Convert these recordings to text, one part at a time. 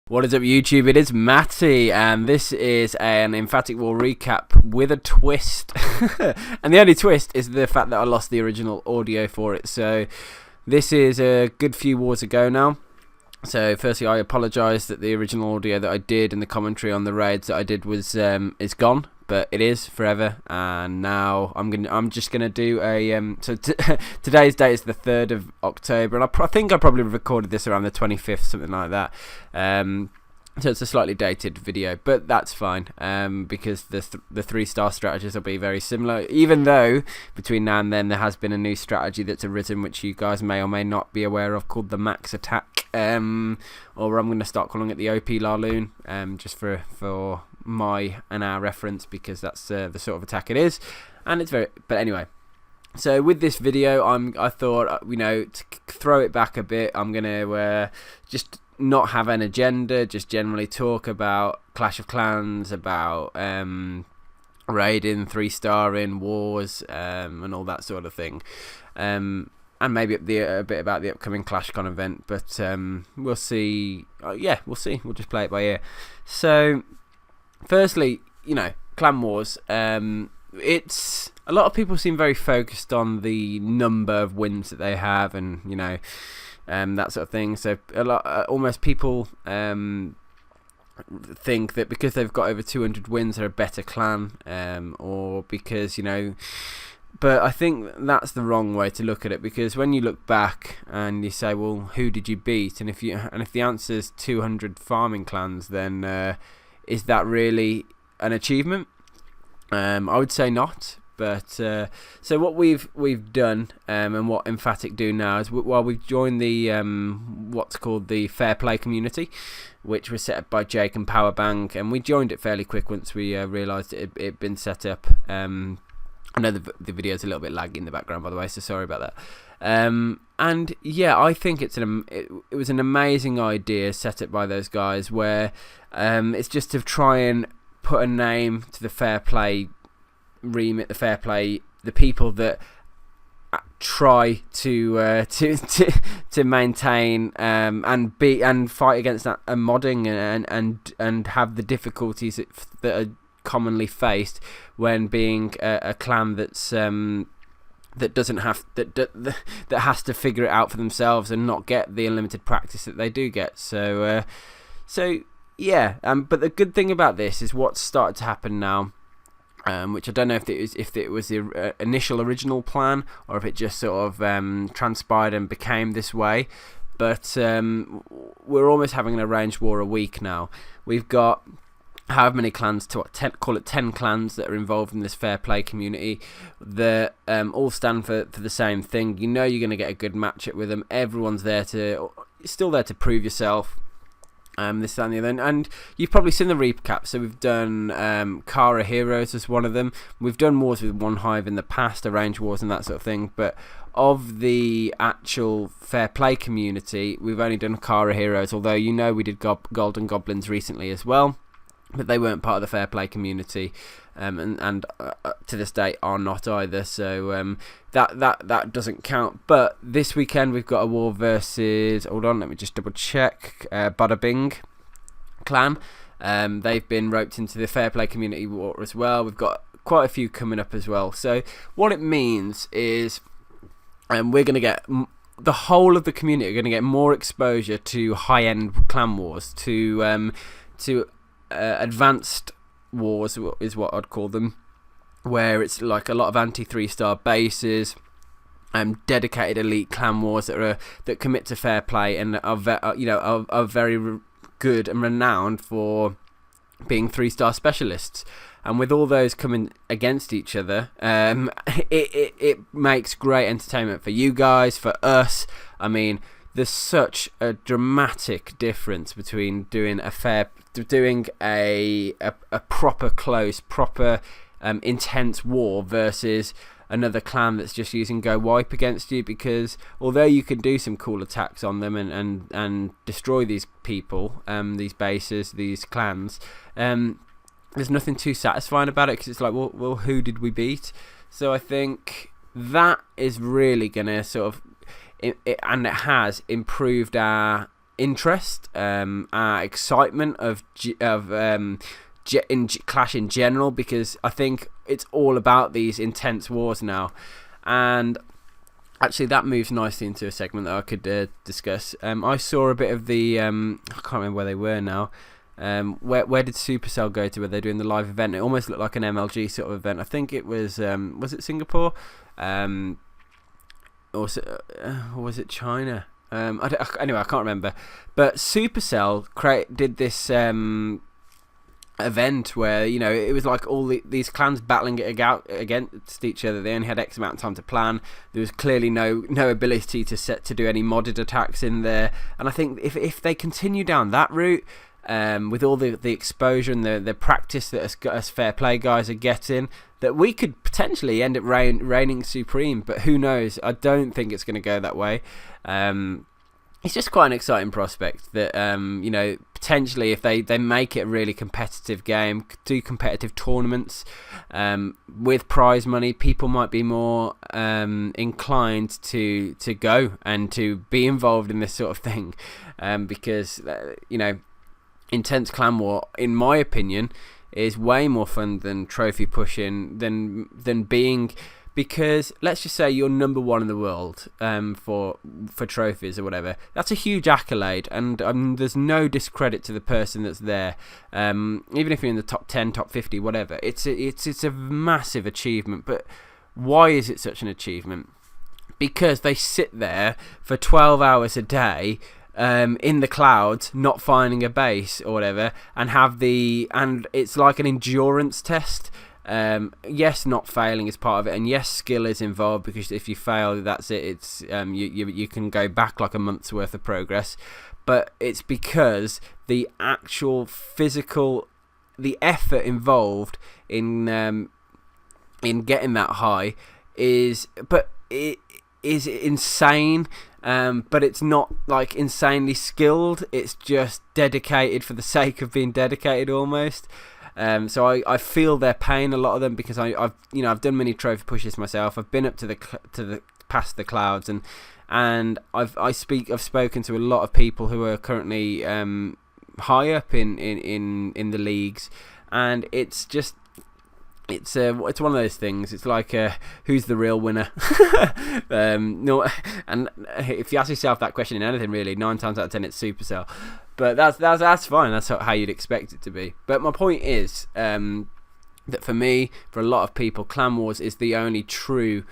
What is up, YouTube? It is Matty, and this is an Emphatic War recap with a twist. And the only twist is the fact that I lost the original audio for it. So this is a good few wars ago now. So firstly, I apologise that the original audio that I did and the commentary on the raids that I did was is gone, but it is forever. And now I'm just gonna do a today's date is the 3rd of October, and I think I probably recorded this around the 25th, something like that. So it's a slightly dated video, but that's fine, because the 3-star strategies will be very similar, even though between now and then there has been a new strategy that's arisen, which you guys may or may not be aware of, called the Max Attack, or I'm going to start calling it the Opie La Lune, just for my and our reference, because that's the sort of attack it is, and it's very. But anyway. So with this video, I thought, to throw it back a bit, I'm going to just not have an agenda, just generally talk about Clash of Clans, about raiding, 3-starring, wars, and all that sort of thing. And maybe a bit about the upcoming ClashCon event, but we'll see. We'll see. We'll just play it by ear. So, firstly, Clan Wars. It's a lot of people seem very focused on the number of wins that they have, and that sort of thing. So almost people think that because they've got over 200 wins, they're a better clan, or because But I think that's the wrong way to look at it, because when you look back and you say, well, who did you beat? And if the answer is 200 farming clans, then is that really an achievement? I would say not. But so what we've done, and what Emphatic do now is, while we've joined the what's called the Fair Play community, which was set up by Jake and Powerbang, and we joined it fairly quick once we realised it'd been set up. I know the video's a little bit laggy in the background, by the way, so sorry about that. And yeah, I think it was an amazing idea set up by those guys, where it's just to try and put a name to the Fair Play remit, the Fair Play, the people that try to maintain and fight against that modding and have the difficulties that are commonly faced when being a clan that's that doesn't have that has to figure it out for themselves and not get the unlimited practice that they do get. So yeah, but the good thing about this is what's started to happen now, which I don't know if it was the initial original plan, or if it just sort of transpired and became this way. But we're almost having an arranged war a week now. We've got however many clans, call it 10 clans that are involved in this Fair Play community, that all stand for the same thing. You're going to get a good matchup with them. Everyone's still there to prove yourself. This, that, and the other, and you've probably seen the recap. So we've done Kara Heroes as one of them. We've done wars with One Hive in the past, arranged wars and that sort of thing. But of the actual Fair Play community, we've only done Kara Heroes. Although we did Golden Goblins recently as well, but they weren't part of the Fair Play community, and to this day are not either. So that doesn't count. But this weekend we've got a war versus, hold on, let me just double check, Bada Bing clan. They've been roped into the Fair Play community war as well. We've got quite a few coming up as well. So what it means is, we're going to get, the whole of the community are going to get more exposure to high-end clan wars, to advanced wars is what I'd call them, where it's like a lot of anti-3-star bases, dedicated elite clan wars that commit to Fair Play and are very good and renowned for being 3-star specialists. And with all those coming against each other, it makes great entertainment for you guys, for us. I mean, there's such a dramatic difference between doing a proper close, proper intense war versus another clan that's just using Go Wipe against you. Because although you can do some cool attacks on them and destroy these people, these bases, these clans, there's nothing too satisfying about it, because it's like, well, who did we beat? So I think that is really going to sort of, and it has improved our interest, our excitement of Clash in general, because I think it's all about these intense wars now. And actually that moves nicely into a segment that I could discuss. I saw a bit of the I can't remember where they were now. Where did Supercell go to where they're doing the live event? It almost looked like an MLG sort of event. I think it was it Singapore? Or was it China? Anyway, I can't remember. But Supercell did this event where, you know, it was like all these clans battling it out against each other. They only had X amount of time to plan. There was clearly no ability to do any modded attacks in there. And I think if they continue down that route, with all the exposure and the practice that us fair play guys are getting, that we could potentially end up reigning supreme. But who knows? I don't think it's going to go that way. It's just quite an exciting prospect that, you know, potentially if they make it a really competitive game, do competitive tournaments with prize money, people might be more inclined to go and to be involved in this sort of thing, because, you know, intense clan war, in my opinion, is way more fun than trophy pushing, than being, because let's just say you're number one in the world for trophies or whatever. That's a huge accolade, and there's no discredit to the person that's there. Even if you're in the top 10, top 50, whatever, it's a massive achievement. But why is it such an achievement? Because they sit there for 12 hours a day, in the clouds, not finding a base or whatever, and it's like an endurance test. Yes, not failing is part of it, and yes, skill is involved, because if you fail, that's it. It's you can go back like a month's worth of progress. But it's because the actual physical, the effort involved in getting that high is insane. But it's not like insanely skilled. It's just dedicated for the sake of being dedicated, almost. So I feel their pain, a lot of them, because I've done many trophy pushes myself. I've been up to the past the clouds, and I've spoken to a lot of people who are currently high up in the leagues, and it's just. It's one of those things. It's like who's the real winner? No, and if you ask yourself that question in anything, really, 9 times out of 10 it's Supercell. But that's fine. That's how you'd expect it to be. But my point is that for me, for a lot of people, Clan Wars is the only true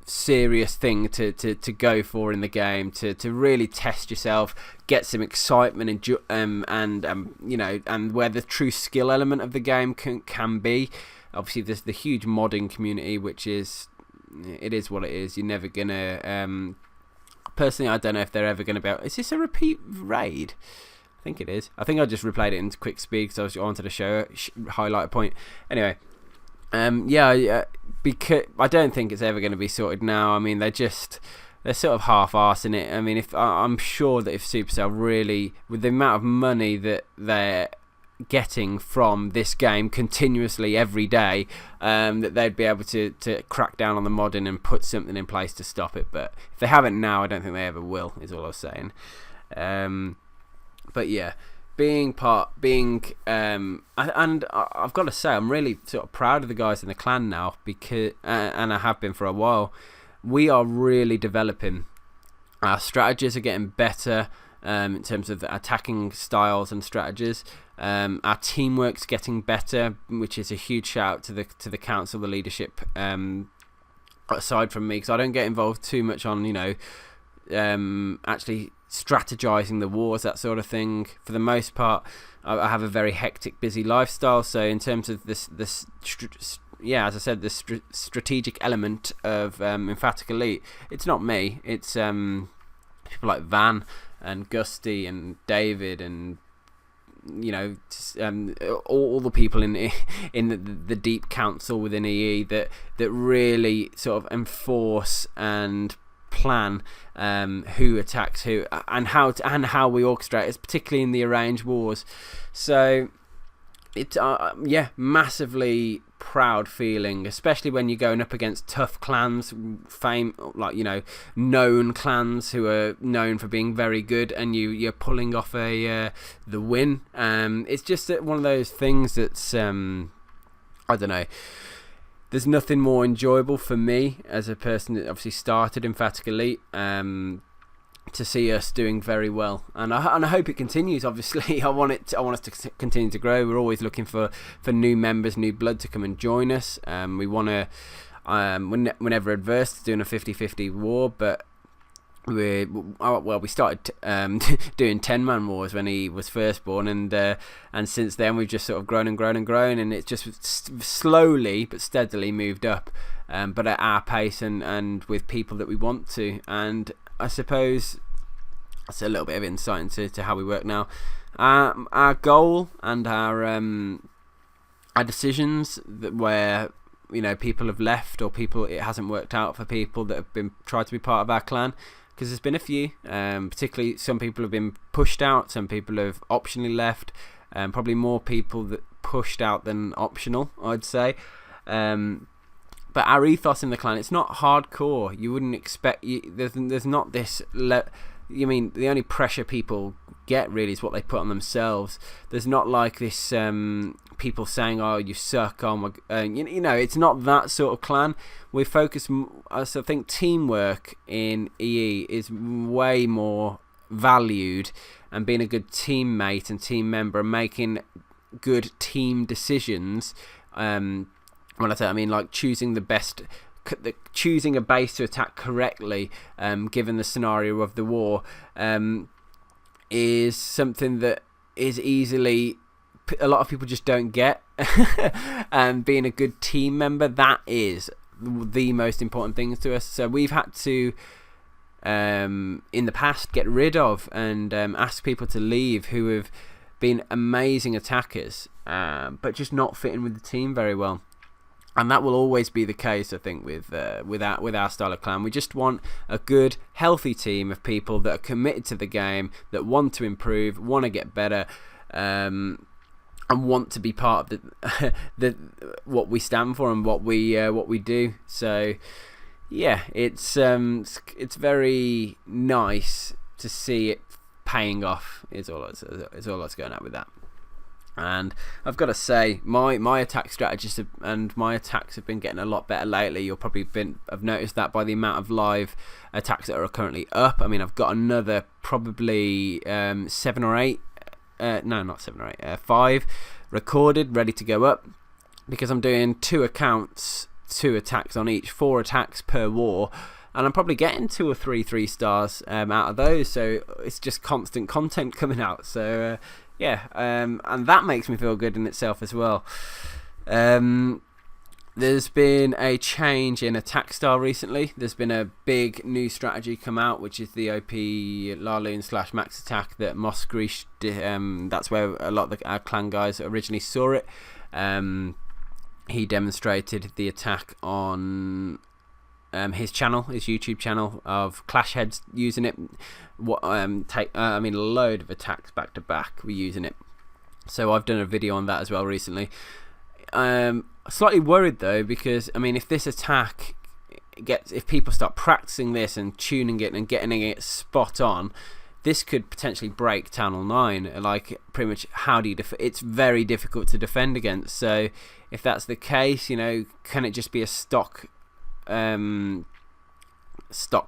serious thing to go for in the game, to really test yourself, get some excitement, and you know, and where the true skill element of the game can be. Obviously there's the huge modding community, which is what it is. You're never gonna personally, I don't know if they're ever gonna be able. Is this a repeat raid? I think it is. I think I just replayed it into quick speed because I wanted to highlight a point. Anyway, because I don't think it's ever going to be sorted now. I mean, they're sort of half-arsing it. I mean, I'm sure that if Supercell really, with the amount of money that they're getting from this game continuously every day, that they'd be able to crack down on the modding and put something in place to stop it. But if they haven't now, I don't think they ever will, is all I was saying. But yeah, and I've got to say, I'm really sort of proud of the guys in the clan now, because and I have been for a while. We are really developing. Our strategies are getting better in terms of the attacking styles and strategies. Our teamwork's getting better, which is a huge shout out to the council, the leadership. Aside from me, because I don't get involved too much on, you know, actually strategizing the wars, that sort of thing. For the most part, I have a very hectic, busy lifestyle. So in terms of this, as I said, the strategic element of Emphatic Elite, it's not me. It's people like Van and Gusty and David and, you know, all the people in the deep council within EE that really sort of enforce and plan who attacks who and how we orchestrate it, particularly in the arranged wars. So it's massively proud feeling, especially when you're going up against tough clans, known clans who are known for being very good, and you're pulling off the win. It's just one of those things that's I don't know. There's nothing more enjoyable for me as a person that obviously started Emphatic Elite. To see us doing very well, and I hope it continues. Obviously, I want us to continue to grow. We're always looking for new members, new blood to come and join us. We want to. We're never adverse to doing a 50-50 war, but we started doing 10-man wars when he was first born, and since then we've just sort of grown and grown and grown, and it's just slowly but steadily moved up, but at our pace and with people that we want to. And I suppose that's a little bit of insight into how we work now. Our goal and our decisions that where people have left, or it hasn't worked out for people that have been tried to be part of our clan, because there's been a few, particularly some people have been pushed out, some people have optionally left, probably more people that pushed out than optional, I'd say. But our ethos in the clan, it's not hardcore. You wouldn't expect. There's not this. The only pressure people get really is what they put on themselves. There's not like this. People saying, "Oh, you suck." Oh my. It's not that sort of clan. We focus. I think teamwork in EE is way more valued, and being a good teammate and team member and making good team decisions. When I say, I mean like choosing choosing a base to attack correctly, given the scenario of the war, is something that is easily a lot of people just don't get. And being a good team member, that is the most important thing to us. So we've had to, in the past, get rid of and ask people to leave who have been amazing attackers, but just not fitting with the team very well. And that will always be the case, I think, with our style of clan. We just want a good, healthy team of people that are committed to the game, that want to improve, want to get better, and want to be part of the what we stand for and what we do. So, yeah, it's very nice to see it paying off. Is all that's going at with that. And I've got to say, my attack strategies and my attacks have been getting a lot better lately. You'll probably have noticed that by the amount of live attacks that are currently up. I mean, I've got another probably 7 or 8. No, not 7 or 8. 5 recorded, ready to go up, because I'm doing 2 accounts, 2 attacks on each, 4 attacks per war. And I'm probably getting 2 or 3 3-stars out of those. So it's just constant content coming out. So yeah, and that makes me feel good in itself as well. There's been a change in attack style recently. There's been a big new strategy come out, which is the Opie La Lune / max attack that Moskrish did. That's where a lot of our clan guys originally saw it. He demonstrated the attack on his YouTube channel of Clash Heads using it. A load of attacks back to back. We're using it. So I've done a video on that as well recently. Slightly worried though, because I mean, if this attack if people start practicing this and tuning it and getting it spot on, this could potentially break Town Hall 9. Like, pretty much, how do you it's very difficult to defend against. So if that's the case, can it just be a stock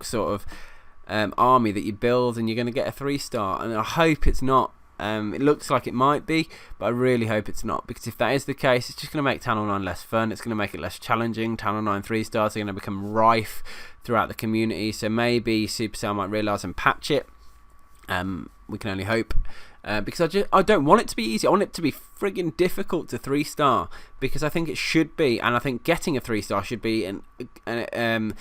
sort of army that you build and you're going to get a 3-star? And I hope it's not. It looks like it might be, but I really hope it's not, because if that is the case, it's just going to make Town Hall 9 less fun. It's going to make it less challenging. Town Hall 9 3-stars are going to become rife throughout the community. So maybe Supercell might realise and patch it. We can only hope. Because I don't want it to be easy. I want it to be friggin' difficult to 3-star, because I think it should be, and I think getting a 3-star should be a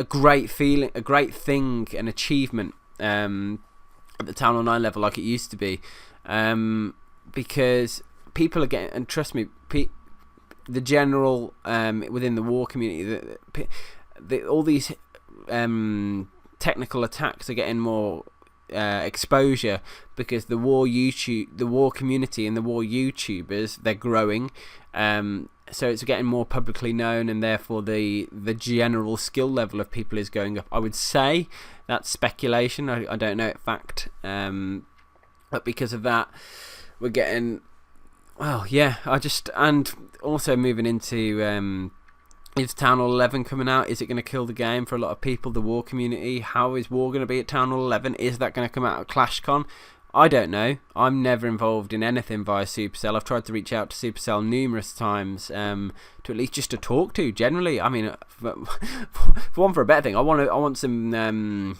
great feeling, a great thing, an achievement at the Town Hall 9 level, like it used to be, because people are getting, and trust me, the general within the war community, all these technical attacks are getting more exposure, because the war community and the war YouTubers, they're growing. So it's getting more publicly known, and therefore the general skill level of people is going up. I would say that's speculation. I don't know it fact. But because of that, we're getting, well, yeah. And also moving into, is Town Hall 11 coming out? Is it going to kill the game for a lot of people, the war community? How is war going to be at Town Hall 11? Is that going to come out at ClashCon? I don't know. I'm never involved in anything via Supercell. I've tried to reach out to Supercell numerous times, to at least just to talk to. Generally, I mean, for a better thing, I want some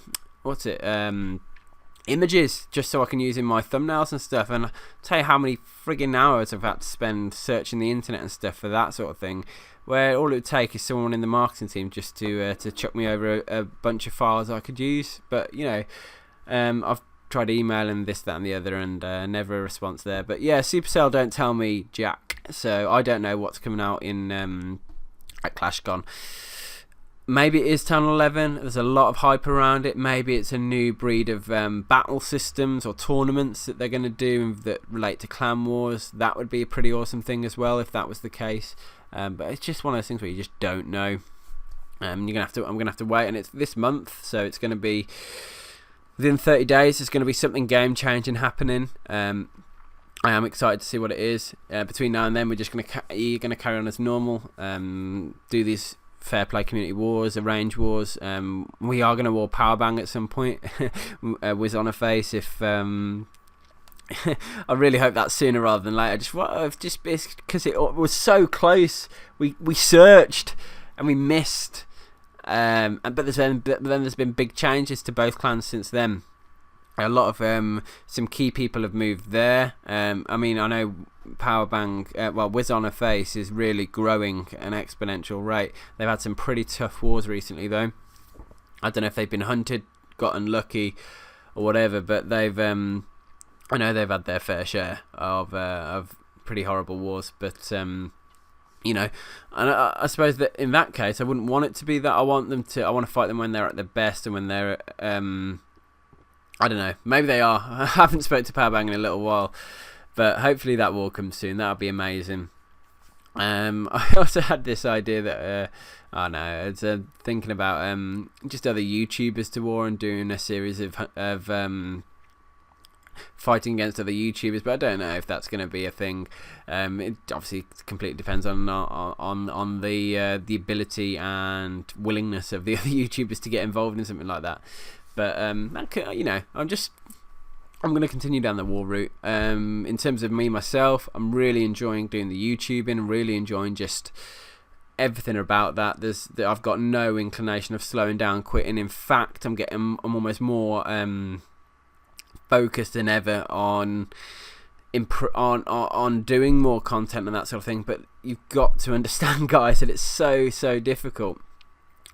images, just so I can use in my thumbnails and stuff. And I'll tell you how many frigging hours I've had to spend searching the internet and stuff for that sort of thing, where all it would take is someone in the marketing team just to chuck me over a bunch of files I could use. But you know, I've tried emailing this, that and the other, and never a response there. But yeah, Supercell don't tell me jack, so I don't know what's coming out in at ClashCon. Maybe it is Town Hall 11. There's a lot of hype around it. Maybe it's a new breed of battle systems or tournaments that they're going to do that relate to clan wars. That would be a pretty awesome thing as well if that was the case. But it's just one of those things where you just don't know. I'm gonna have to wait, and it's this month, so it's going to be within 30 days. There's going to be something game changing happening. I am excited to see what it is. Between now and then, we're just going to carry on as normal. Do these fair play community wars, arrange wars. We are going to war powerbang at some point. Whiz on a face if. I really hope that's sooner rather than later. Just because it was so close. We searched and we missed. But then there's been big changes to both clans since then. A lot of some key people have moved there. I mean, I know Powerbang, Whiz on a Face is really growing at an exponential rate. They've had some pretty tough wars recently, though. I don't know if they've been hunted, got unlucky, or whatever, but they've I know they've had their fair share of pretty horrible wars. But you know, and I suppose that in that case, I wouldn't want it to be that. I want to fight them when they're at their best and when they're I don't know, maybe they are. I haven't spoke to Powerbang in a little while, but hopefully that will come soon. That would be amazing. I also had this idea that I don't know, it's thinking about just other YouTubers to war and doing a series of fighting against other YouTubers, but I don't know if that's going to be a thing. It obviously completely depends on the ability and willingness of the other YouTubers to get involved in something like that. But you know, I'm going to continue down the war route. In terms of me myself, I'm really enjoying doing the YouTubing, really enjoying just everything about that. I've got no inclination of slowing down, quitting. In fact, I'm almost more focused than ever on doing more content and that sort of thing. But you've got to understand, guys, that it's so difficult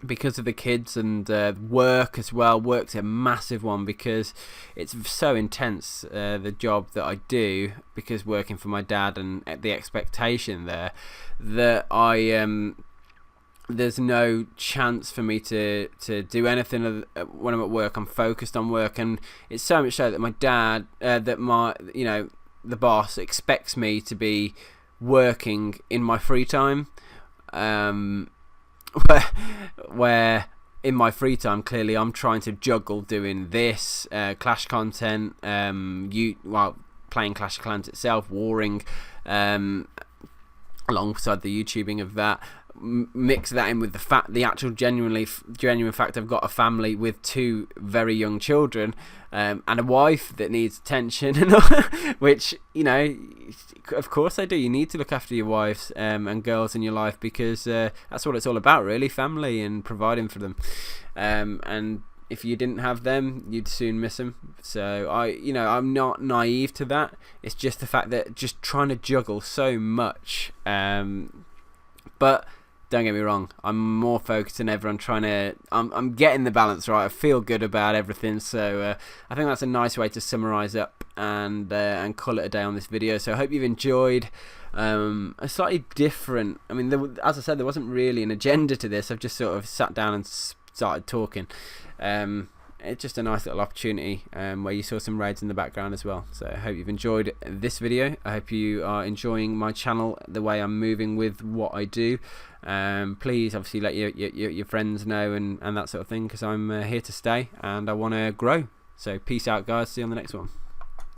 because of the kids and work as well. Work's a massive one because it's so intense, the job that I do, because working for my dad and the expectation there, that there's no chance for me to do anything when I'm at work. I'm focused on work, and it's so much so that my dad, the boss, expects me to be working in my free time. Where in my free time, clearly I'm trying to juggle doing this Clash content, playing Clash of Clans itself, warring, alongside the YouTubing of that. Mix that in with the actual genuine fact I've got a family with 2 very young children, and a wife that needs attention, and which, you know, of course I do. You need to look after your wives and girls in your life, because that's what it's all about, really, family and providing for them. And if you didn't have them, you'd soon miss them. So I'm not naive to that. It's just the fact that just trying to juggle so much. But don't get me wrong, I'm more focused than ever on I'm getting the balance right. I feel good about everything, so I think that's a nice way to summarise up and call it a day on this video. So I hope you've enjoyed a slightly different, I mean, as I said, there wasn't really an agenda to this. I've just sort of sat down and started talking. it's just a nice little opportunity where you saw some raids in the background as well. So I hope you've enjoyed this video. I hope you are enjoying my channel, the way I'm moving with what I do. Please obviously let your friends know and that sort of thing, because I'm here to stay and I want to grow. So peace out guys, see you on the next one.